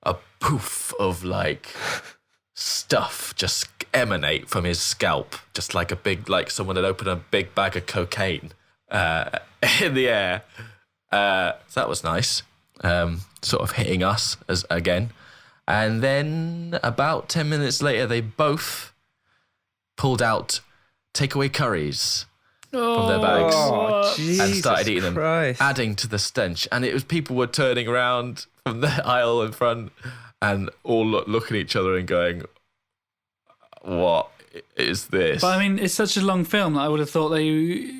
a poof of like stuff just emanate from his scalp. Just like a big, like someone had opened a big bag of cocaine in the air. So that was nice. Sort of hitting us again. And then about 10 minutes later, they both pulled out takeaway curries from their bags and started eating them, adding to the stench. And it was people were turning around from the aisle in front and all looking at each other and going, what is this? But I mean, it's such a long film that I would have thought they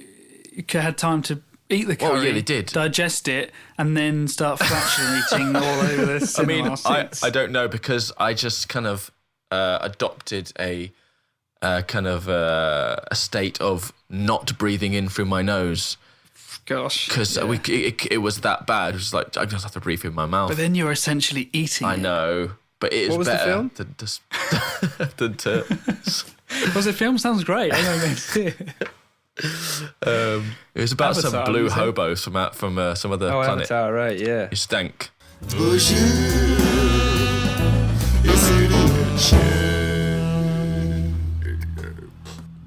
had time to eat the curry, they did. digest it, and then start fractionating all over the cinema seats. I don't know because I just kind of adopted a kind of a state of not breathing in through my nose. Gosh. Because it was that bad. It was like, I just have to breathe through my mouth. But then you're essentially eating I know. But it is better than turtles. Was the film? Sounds great. I'm going to see it. It was about Avatar, some blue hobos from some other planet. Avatar, right, yeah. Who stank.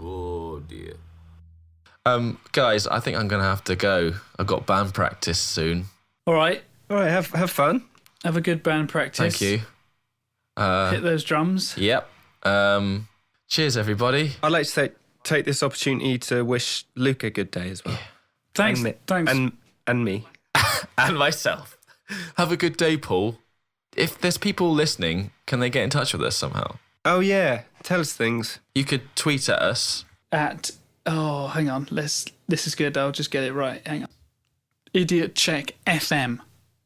Oh dear. Guys, I think I'm gonna have to go. I've got band practice soon. All right. Have fun. Have a good band practice. Thank you. Hit those drums. Yep. Cheers, everybody. I'd like to take this opportunity to wish Luke a good day as well. Thanks. Thanks. And me. And myself. Have a good day, Paul. If there's people listening, can they get in touch with us somehow? Oh, yeah. Tell us things. You could tweet at us. Hang on. This is good. I'll just get it right. Hang on. Idiot Check FM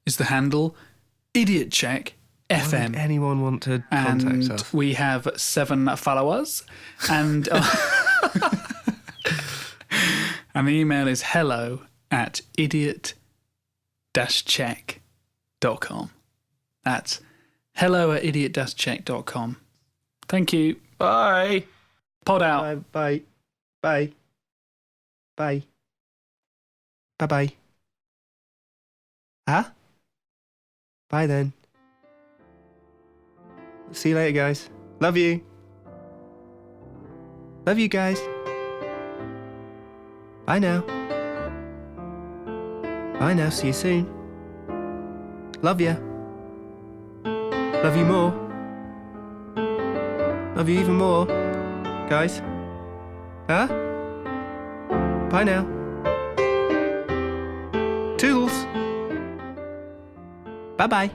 is the handle. Idiot Check FM. Would anyone want to contact us? We have 7 followers. And and the email is hello@idiot hello@idiot-check.com. That's hello@idiot-check.com. Thank you. Bye. Pod out. Bye. Bye. Bye. Bye. Bye. Huh? Bye then. See you later, guys. Love you. Love you guys. Bye now. Bye now. See you soon. Love ya. Love you more. Love you even more, guys. Huh? Bye now. Toodles. Bye-bye.